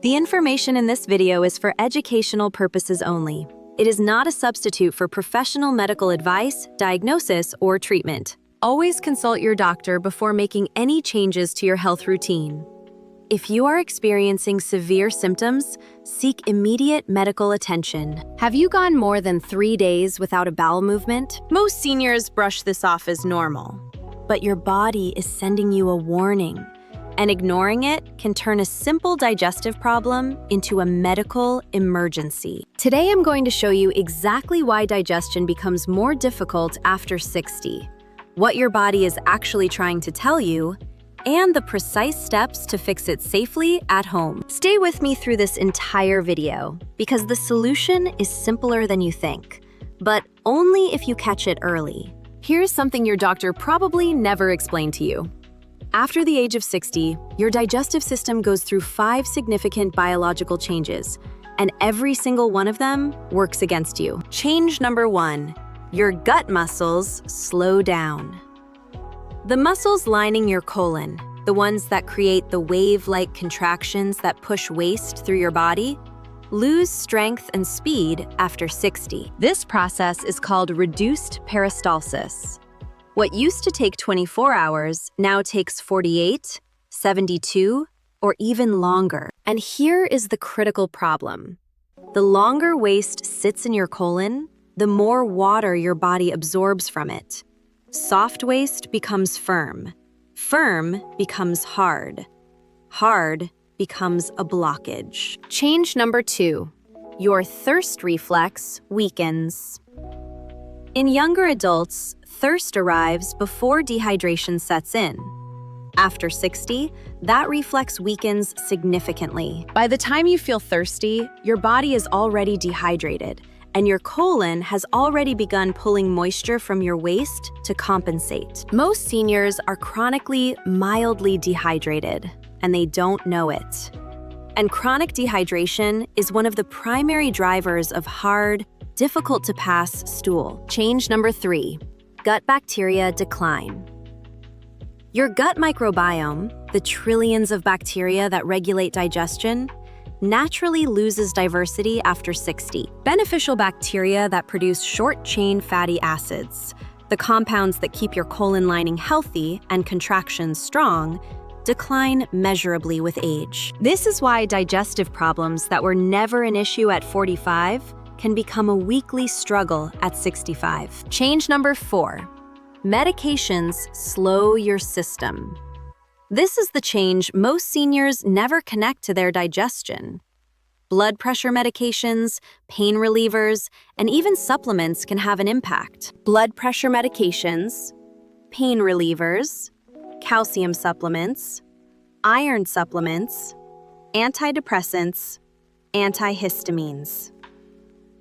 The information in this video is for educational purposes only. It is not a substitute for professional medical advice, diagnosis, or treatment. Always consult your doctor before making any changes to your health routine. If you are experiencing severe symptoms, seek immediate medical attention. Have you gone more than 3 days without a bowel movement? Most seniors brush this off as normal, but your body is sending you a warning, and ignoring it can turn a simple digestive problem into a medical emergency. Today I'm going to show you exactly why digestion becomes more difficult after 60, what your body is actually trying to tell you, and the precise steps to fix it safely at home. Stay with me through this entire video, because the solution is simpler than you think, but only if you catch it early. Here's something your doctor probably never explained to you. After the age of 60, your digestive system goes through 5 significant biological changes, and every single one of them works against you. Change number 1, your gut muscles slow down. The muscles lining your colon, the ones that create the wave-like contractions that push waste through your body, lose strength and speed after 60. This process is called reduced peristalsis. What used to take 24 hours now takes 48, 72, or even longer. And here is the critical problem. The longer waste sits in your colon, the more water your body absorbs from it. Soft waste becomes firm. Firm becomes hard. Hard becomes a blockage. Change number 2, your thirst reflex weakens. In younger adults, thirst arrives before dehydration sets in. After 60, that reflex weakens significantly. By the time you feel thirsty, your body is already dehydrated, and your colon has already begun pulling moisture from your waste to compensate. Most seniors are chronically mildly dehydrated, and they don't know it. And chronic dehydration is one of the primary drivers of hard, difficult-to-pass stool. Change number 3, gut bacteria decline. Your gut microbiome, the trillions of bacteria that regulate digestion, naturally loses diversity after 60. Beneficial bacteria that produce short-chain fatty acids, the compounds that keep your colon lining healthy and contractions strong, decline measurably with age. This is why digestive problems that were never an issue at 45 can become a weekly struggle at 65. Change number 4, medications slow your system. This is the change most seniors never connect to their digestion. Blood pressure medications, pain relievers, and even supplements can have an impact. Blood pressure medications, pain relievers, calcium supplements, iron supplements, antidepressants, antihistamines.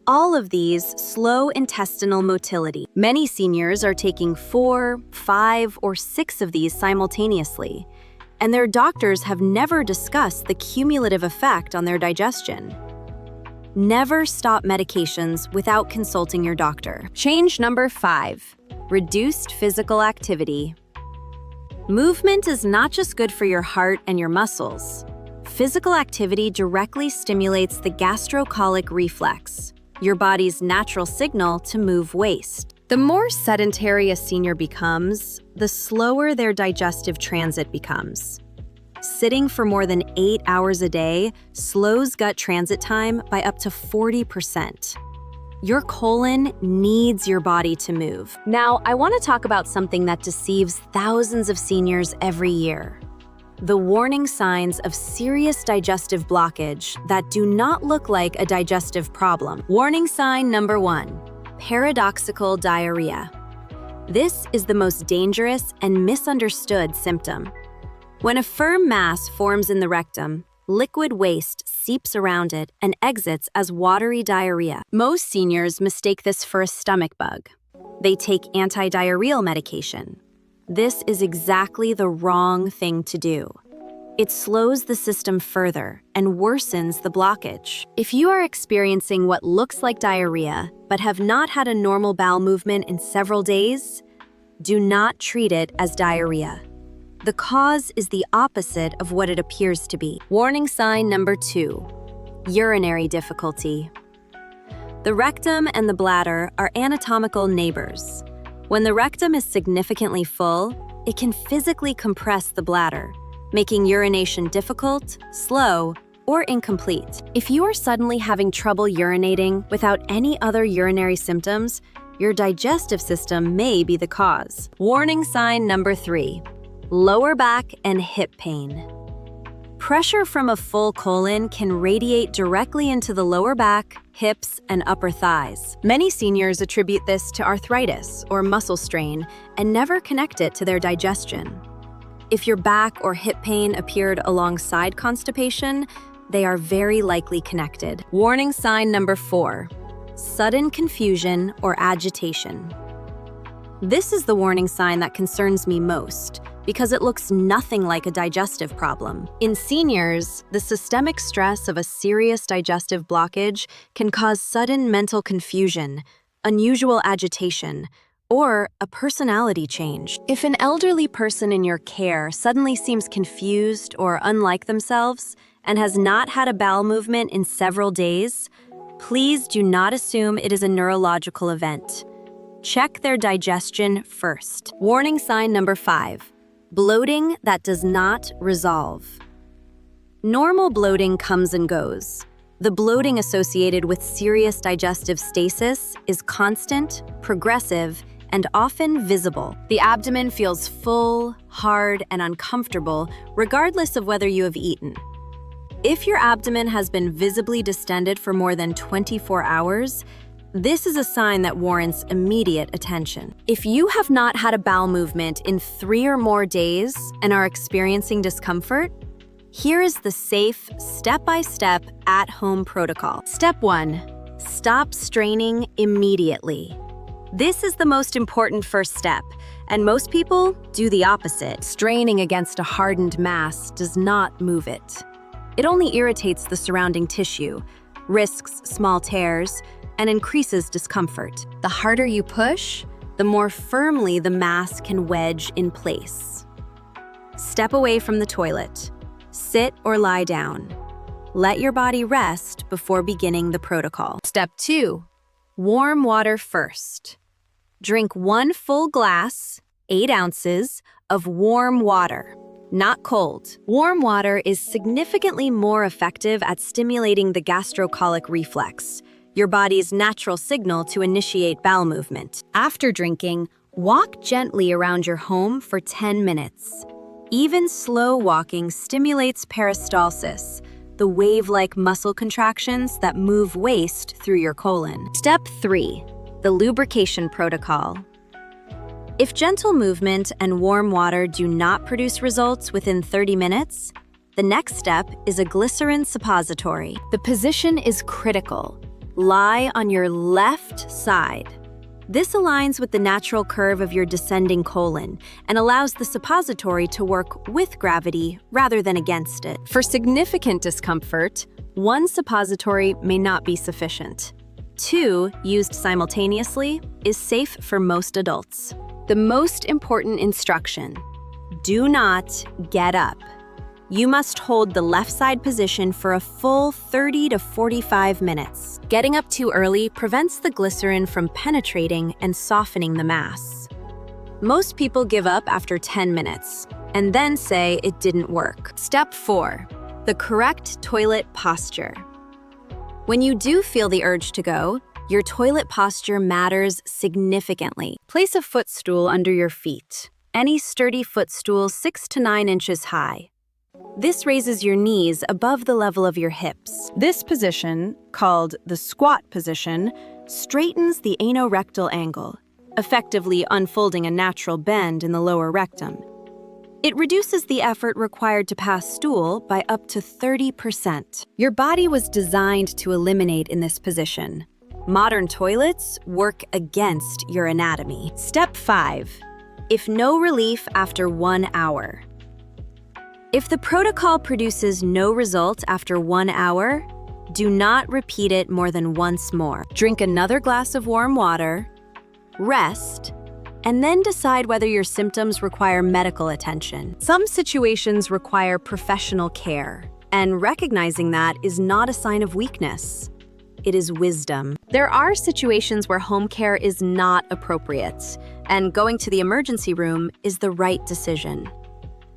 All of these slow intestinal motility. Many seniors are taking 4, 5, or 6 of these simultaneously, and their doctors have never discussed the cumulative effect on their digestion. Never stop medications without consulting your doctor. Change number 5, reduced physical activity. Movement is not just good for your heart and your muscles. Physical activity directly stimulates the gastrocolic reflex, your body's natural signal to move waste. The more sedentary a senior becomes, the slower their digestive transit becomes. Sitting for more than 8 hours a day slows gut transit time by up to 40%. Your colon needs your body to move. Now, I want to talk about something that deceives thousands of seniors every year. The warning signs of serious digestive blockage that do not look like a digestive problem. Warning sign number 1, paradoxical diarrhea. This is the most dangerous and misunderstood symptom. When a firm mass forms in the rectum, liquid waste seeps around it and exits as watery diarrhea. Most seniors mistake this for a stomach bug. They take antidiarrheal medication. This is exactly the wrong thing to do. It slows the system further and worsens the blockage. If you are experiencing what looks like diarrhea but have not had a normal bowel movement in several days, do not treat it as diarrhea. The cause is the opposite of what it appears to be. Warning sign number 2, urinary difficulty. The rectum and the bladder are anatomical neighbors. When the rectum is significantly full, it can physically compress the bladder, making urination difficult, slow, or incomplete. If you are suddenly having trouble urinating without any other urinary symptoms, your digestive system may be the cause. Warning sign number 3, lower back and hip pain. Pressure from a full colon can radiate directly into the lower back, hips, and upper thighs. Many seniors attribute this to arthritis or muscle strain and never connect it to their digestion. If your back or hip pain appeared alongside constipation, they are very likely connected. Warning sign number 4, sudden confusion or agitation. This is the warning sign that concerns me most because it looks nothing like a digestive problem. In seniors, the systemic stress of a serious digestive blockage can cause sudden mental confusion, unusual agitation, or a personality change. If an elderly person in your care suddenly seems confused or unlike themselves and has not had a bowel movement in several days, please do not assume it is a neurological event. Check their digestion first. Warning sign number 5, bloating that does not resolve. Normal bloating comes and goes. The bloating associated with serious digestive stasis is constant, progressive, and often visible. The abdomen feels full, hard, and uncomfortable, regardless of whether you have eaten. If your abdomen has been visibly distended for more than 24 hours, this is a sign that warrants immediate attention. If you have not had a bowel movement in 3 or more days and are experiencing discomfort, here is the safe, step-by-step, at-home protocol. Step 1, stop straining immediately. This is the most important first step, and most people do the opposite. Straining against a hardened mass does not move it. It only irritates the surrounding tissue, risks small tears, and increases discomfort. The harder you push, the more firmly the mass can wedge in place. Step away from the toilet. Sit or lie down. Let your body rest before beginning the protocol. Step 2, warm water first. Drink 1 full glass, 8 ounces, of warm water, not cold. Warm water is significantly more effective at stimulating the gastrocolic reflex, your body's natural signal to initiate bowel movement. After drinking, walk gently around your home for 10 minutes. Even slow walking stimulates peristalsis, the wave-like muscle contractions that move waste through your colon. Step 3, the lubrication protocol. If gentle movement and warm water do not produce results within 30 minutes, the next step is a glycerin suppository. The position is critical. Lie on your left side. This aligns with the natural curve of your descending colon and allows the suppository to work with gravity rather than against it. For significant discomfort, 1 suppository may not be sufficient. 2, used simultaneously, is safe for most adults. The most important instruction: do not get up. You must hold the left side position for a full 30 to 45 minutes. Getting up too early prevents the glycerin from penetrating and softening the mass. Most people give up after 10 minutes and then say it didn't work. Step 4, the correct toilet posture. When you do feel the urge to go, your toilet posture matters significantly. Place a footstool under your feet. Any sturdy footstool 6 to 9 inches high. This raises your knees above the level of your hips. This position, called the squat position, straightens the anorectal angle, effectively unfolding a natural bend in the lower rectum. It reduces the effort required to pass stool by up to 30%. Your body was designed to eliminate in this position. Modern toilets work against your anatomy. Step 5, if no relief after 1 hour. If the protocol produces no result after 1 hour, do not repeat it more than once more. Drink another glass of warm water, rest, and then decide whether your symptoms require medical attention. Some situations require professional care, and recognizing that is not a sign of weakness. It is wisdom. There are situations where home care is not appropriate, and going to the emergency room is the right decision.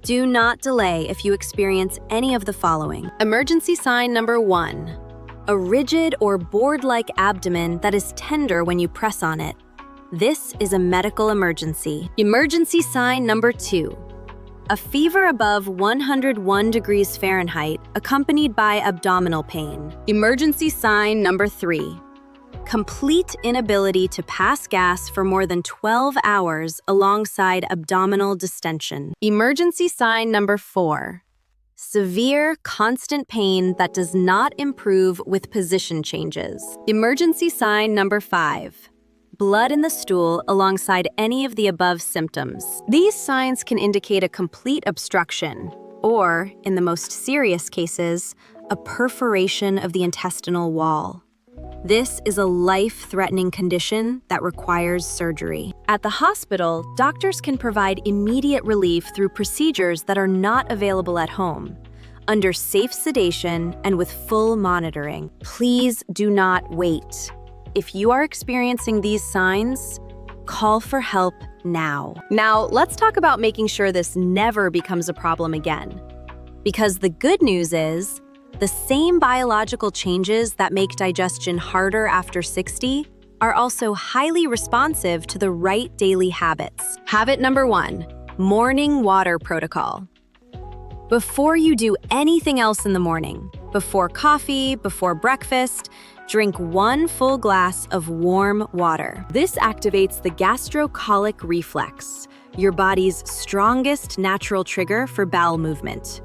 Do not delay if you experience any of the following. Emergency sign number 1. A rigid or board-like abdomen that is tender when you press on it. This is a medical emergency. Emergency sign number 2. A fever above 101 degrees Fahrenheit accompanied by abdominal pain. Emergency sign number 3. Complete inability to pass gas for more than 12 hours alongside abdominal distension. Emergency sign number 4. Severe, constant pain that does not improve with position changes. Emergency sign number 5. Blood in the stool alongside any of the above symptoms. These signs can indicate a complete obstruction, or, in the most serious cases, a perforation of the intestinal wall. This is a life-threatening condition that requires surgery. At the hospital, doctors can provide immediate relief through procedures that are not available at home, under safe sedation and with full monitoring. Please do not wait. If you are experiencing these signs, call for help now. Now, let's talk about making sure this never becomes a problem again. Because the good news is, the same biological changes that make digestion harder after 60 are also highly responsive to the right daily habits. Habit number 1, morning water protocol. Before you do anything else in the morning, before coffee, before breakfast, drink 1 full glass of warm water. This activates the gastrocolic reflex, your body's strongest natural trigger for bowel movement.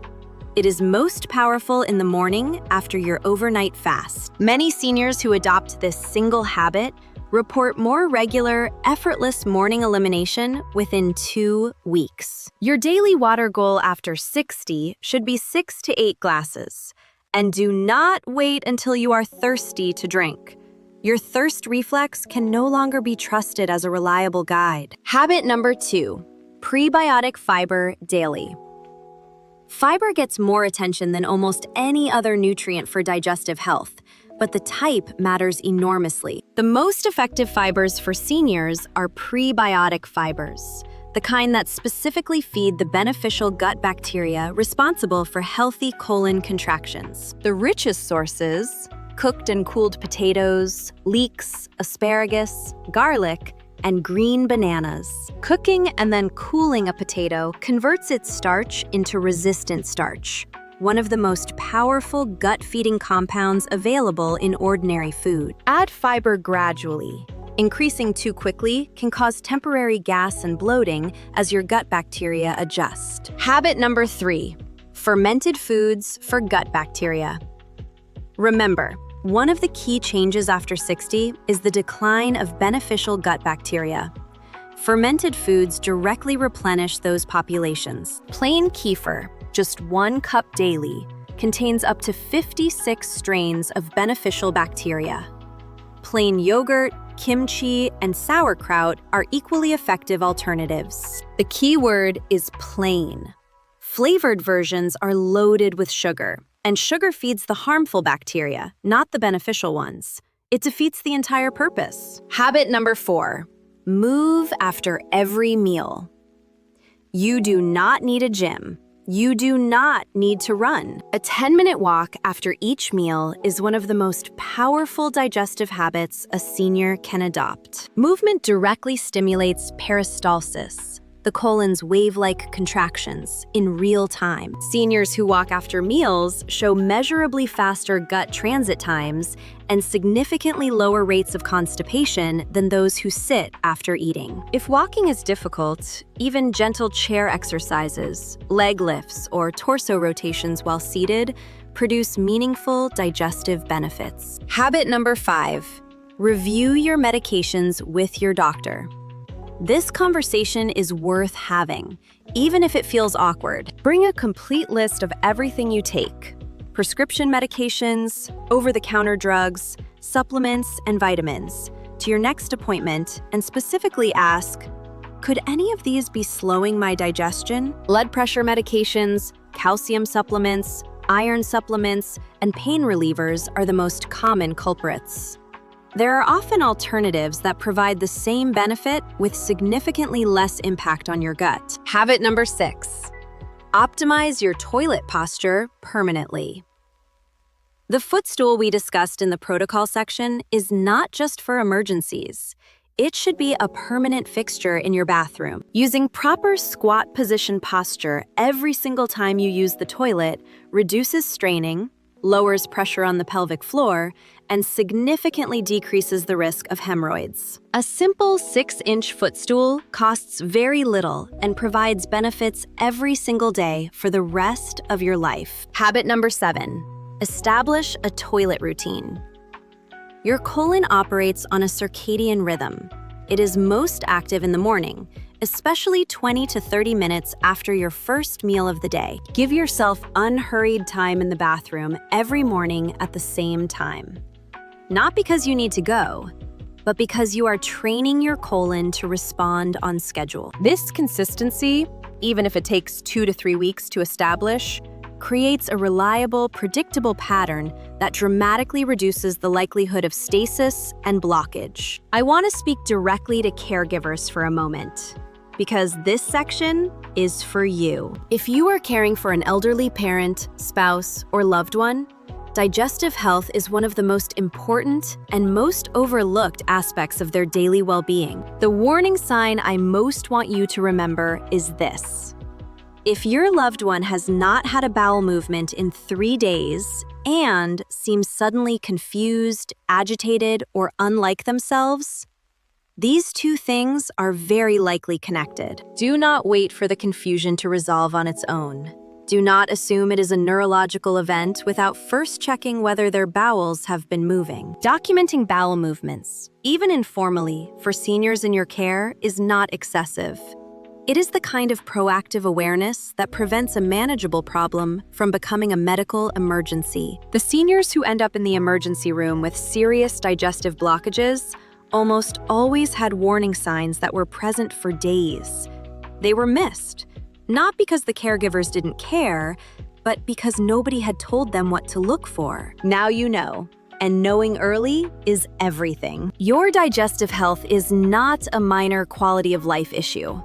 It is most powerful in the morning after your overnight fast. Many seniors who adopt this single habit report more regular, effortless morning elimination within 2 weeks. Your daily water goal after 60 should be 6 to 8 glasses. And do not wait until you are thirsty to drink. Your thirst reflex can no longer be trusted as a reliable guide. Habit number 2, prebiotic fiber daily. Fiber gets more attention than almost any other nutrient for digestive health, but the type matters enormously. The most effective fibers for seniors are prebiotic fibers, the kind that specifically feed the beneficial gut bacteria responsible for healthy colon contractions. The richest sources, cooked and cooled potatoes, leeks, asparagus, garlic, and green bananas. Cooking and then cooling a potato converts its starch into resistant starch, one of the most powerful gut-feeding compounds available in ordinary food. Add fiber gradually. Increasing too quickly can cause temporary gas and bloating as your gut bacteria adjust. Habit number 3, fermented foods for gut bacteria. Remember, one of the key changes after 60 is the decline of beneficial gut bacteria. Fermented foods directly replenish those populations. Plain kefir, just 1 cup daily, contains up to 56 strains of beneficial bacteria. Plain yogurt, kimchi, and sauerkraut are equally effective alternatives. The key word is plain. Flavored versions are loaded with sugar, and sugar feeds the harmful bacteria, not the beneficial ones. It defeats the entire purpose. Habit number 4, move after every meal. You do not need a gym. You do not need to run. A 10-minute walk after each meal is one of the most powerful digestive habits a senior can adopt. Movement directly stimulates peristalsis, the colon's wave-like contractions, in real time. Seniors who walk after meals show measurably faster gut transit times and significantly lower rates of constipation than those who sit after eating. If walking is difficult, even gentle chair exercises, leg lifts, or torso rotations while seated produce meaningful digestive benefits. Habit number 5, review your medications with your doctor. This conversation is worth having, even if it feels awkward. Bring a complete list of everything you take: prescription medications, over-the-counter drugs, supplements, and vitamins to your next appointment, and specifically ask, Could any of these be slowing my digestion? Blood pressure medications, calcium supplements, iron supplements, and pain relievers are the most common culprits. There are often alternatives that provide the same benefit with significantly less impact on your gut. Habit number 6. Optimize your toilet posture permanently. The footstool we discussed in the protocol section is not just for emergencies. It should be a permanent fixture in your bathroom. Using proper squat position posture every single time you use the toilet reduces straining, lowers pressure on the pelvic floor, and significantly decreases the risk of hemorrhoids. A simple 6-inch footstool costs very little and provides benefits every single day for the rest of your life. Habit number 7. Establish a toilet routine. Your colon operates on a circadian rhythm. It is most active in the morning, especially 20 to 30 minutes after your first meal of the day. Give yourself unhurried time in the bathroom every morning at the same time. Not because you need to go, but because you are training your colon to respond on schedule. This consistency, even if it takes 2 to 3 weeks to establish, creates a reliable, predictable pattern that dramatically reduces the likelihood of stasis and blockage. I want to speak directly to caregivers for a moment, because this section is for you. If you are caring for an elderly parent, spouse, or loved one, digestive health is one of the most important and most overlooked aspects of their daily well-being. The warning sign I most want you to remember is this. If your loved one has not had a bowel movement in 3 days and seems suddenly confused, agitated, or unlike themselves, these two things are very likely connected. Do not wait for the confusion to resolve on its own. Do not assume it is a neurological event without first checking whether their bowels have been moving. Documenting bowel movements, even informally, for seniors in your care is not excessive. It is the kind of proactive awareness that prevents a manageable problem from becoming a medical emergency. The seniors who end up in the emergency room with serious digestive blockages almost always had warning signs that were present for days. They were missed, not because the caregivers didn't care, but because nobody had told them what to look for. Now you know, and knowing early is everything. Your digestive health is not a minor quality of life issue.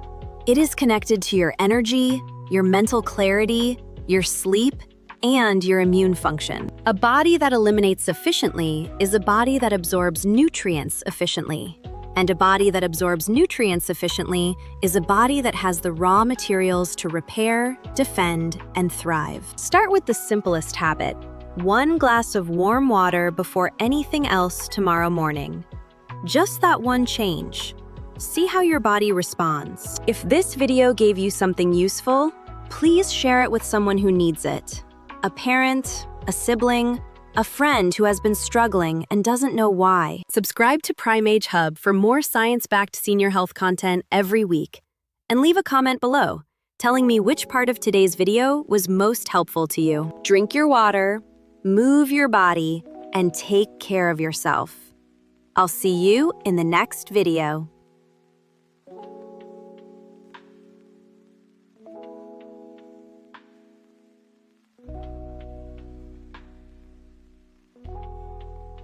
It is connected to your energy, your mental clarity, your sleep, and your immune function. A body that eliminates efficiently is a body that absorbs nutrients efficiently. And a body that absorbs nutrients efficiently is a body that has the raw materials to repair, defend, and thrive. Start with the simplest habit: 1 glass of warm water before anything else tomorrow morning. Just that one change. See how your body responds. If this video gave you something useful, please share it with someone who needs it. A parent, a sibling, a friend who has been struggling and doesn't know why. Subscribe to PrimeAge Hub for more science-backed senior health content every week. And leave a comment below, telling me which part of today's video was most helpful to you. Drink your water, move your body, and take care of yourself. I'll see you in the next video.